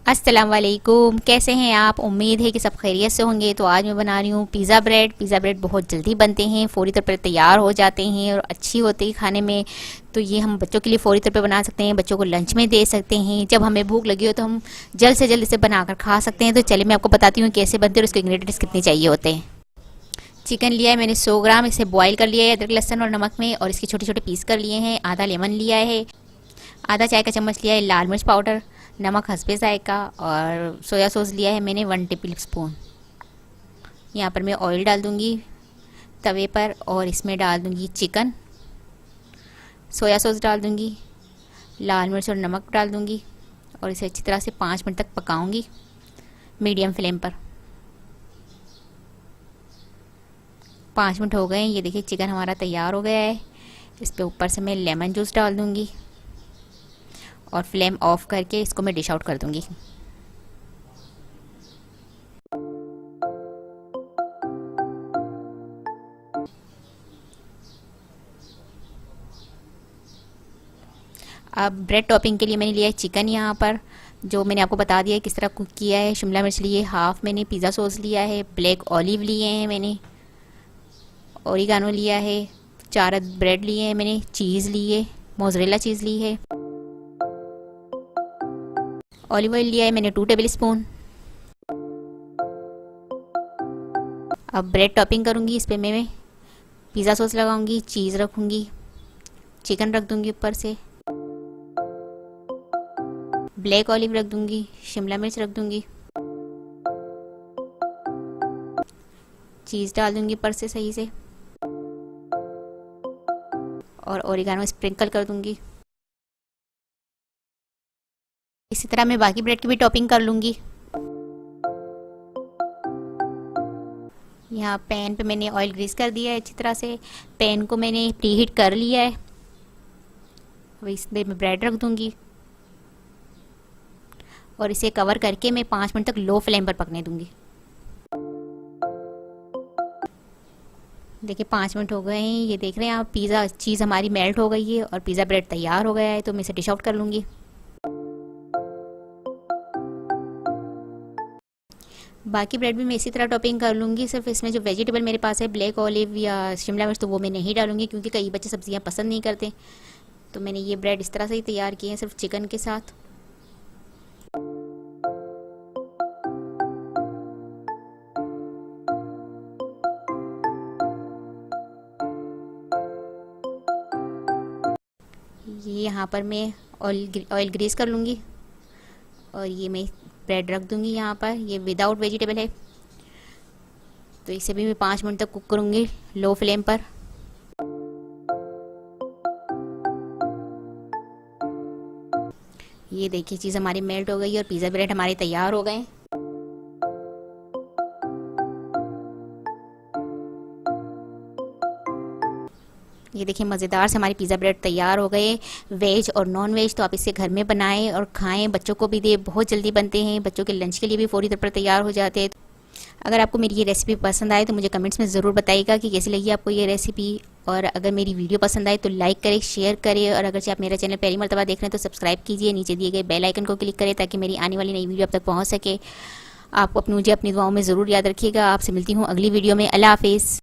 अस्सलाम वालेकुम। कैसे हैं आप? उम्मीद है कि सब खैरियत से होंगे। तो आज मैं बना रही हूँ पिज़्ज़ा ब्रेड। पिज़्ज़ा ब्रेड बहुत जल्दी बनते हैं, फ़ौरी तौर पर तैयार हो जाते हैं और अच्छी होती है खाने में। तो ये हम बच्चों के लिए फ़ौरी तौर पर बना सकते हैं, बच्चों को लंच में दे सकते हैं। जब हमें भूख लगी हो तो हम जल्द से जल्द इसे बनाकर खा सकते हैं। तो चलिए मैं आपको बताती हूँ कैसे बनते हैं और उसके इंग्रेडिएंट्स कितने चाहिए होते हैं। चिकन लिया है मैंने 100 ग्राम, इसे बॉईल कर लिया है अदरक लहसुन और नमक में और इसके छोटे छोटे पीस कर लिए हैं। आधा लेमन लिया है, आधा चाय का चम्मच लिया है लाल मिर्च पाउडर, नमक हस्बे जायका और सोया सॉस लिया है मैंने 1 टेबल स्पून। यहाँ पर मैं ऑयल डाल दूँगी तवे पर और इसमें डाल दूँगी चिकन, सोया सॉस डाल दूँगी, लाल मिर्च और नमक डाल दूँगी और इसे अच्छी तरह से 5 मिनट तक पकाऊँगी मीडियम फ्लेम पर। 5 मिनट हो गए हैं, ये देखिए चिकन हमारा तैयार हो गया है। इस पर ऊपर से मैं लेमन जूस डाल दूँगी और फ्लेम ऑफ करके इसको मैं डिश आउट कर दूंगी। अब ब्रेड टॉपिंग के लिए मैंने लिया है चिकन, यहाँ पर जो मैंने आपको बता दिया है किस तरह कुक किया है। शिमला मिर्च लिए हाफ, मैंने पिज़्ज़ा सॉस लिया है, ब्लैक ऑलिव लिए हैं मैंने, ओरिगानो लिया है, 4 ब्रेड लिए हैं मैंने, चीज़ लिए, मोज़रेला चीज़ ली है, ऑलिव ऑयल लिया है मैंने 2 टेबल स्पून। अब ब्रेड टॉपिंग करूँगी, इस पर मैं पिज़्ज़ा सॉस लगाऊंगी, चीज़ रखूँगी, चिकन रख दूँगी ऊपर से, ब्लैक ऑलिव रख दूँगी, शिमला मिर्च रख दूँगी, चीज़ डाल दूँगी ऊपर से सही से और ओरिगानो स्प्रिंकल कर दूँगी। इसी तरह मैं बाकी ब्रेड की भी टॉपिंग कर लूँगी। यहाँ पैन पे मैंने ऑयल ग्रीस कर दिया है अच्छी तरह से, पैन को मैंने प्रीहीट कर लिया है। अब इसमें मैं ब्रेड रख दूँगी और इसे कवर करके मैं 5 मिनट तक लो फ्लेम पर पकने दूँगी। देखिए 5 मिनट हो गए हैं, ये देख रहे हैं आप पिज़्ज़ा चीज़ हमारी मेल्ट हो गई है और पिज़्ज़ा ब्रेड तैयार हो गया है। तो मैं इसे डिश आउट कर लूँगी। बाकी ब्रेड भी मैं इसी तरह टॉपिंग कर लूँगी। सिर्फ इसमें जो वेजिटेबल मेरे पास है ब्लैक ऑलिव या शिमला मिर्च, तो वो मैं नहीं डालूँगी क्योंकि कई बच्चे सब्जियाँ पसंद नहीं करते। तो मैंने ये ब्रेड इस तरह से ही तैयार किए हैं सिर्फ चिकन के साथ। ये यहाँ पर मैं ऑयल ग्रीस कर लूँगी और ये मैं ब्रेड रख दूँगी यहाँ पर। ये विदाउट वेजिटेबल है तो इसे भी मैं 5 मिनट तक कुक करूँगी लो फ्लेम पर। ये देखिए चीज़ हमारी मेल्ट हो गई और पिज़्ज़ा ब्रेड हमारे तैयार हो गए। ये देखिए मज़ेदार से हमारी पिज़्ज़ा ब्रेड तैयार हो गए। वेज और नॉन वेज तो आप इसे घर में बनाएं और खाएं, बच्चों को भी दें, बहुत जल्दी बनते हैं। बच्चों के लंच के लिए भी फ़ौरी तौर पर तैयार हो जाते हैं। अगर आपको मेरी ये रेसिपी पसंद आए तो मुझे कमेंट्स में ज़रूर बताइएगा कि कैसी लगी आपको ये रेसिपी। और अगर मेरी वीडियो पसंद आए तो लाइक करें, शेयर करें और अगर आप मेरा चैनल पहली मर्तबा देख रहे हैं तो सब्सक्राइब कीजिए। नीचे दिए गए बेल आइकन को क्लिक करें ताकि मेरी आने वाली नई वीडियो आप तक पहुँच सके। आप मुझे अपनी दुआओं में ज़रूर याद रखिएगा। आपसे मिलती हूँ अगली वीडियो में। अल्लाह हाफिज़।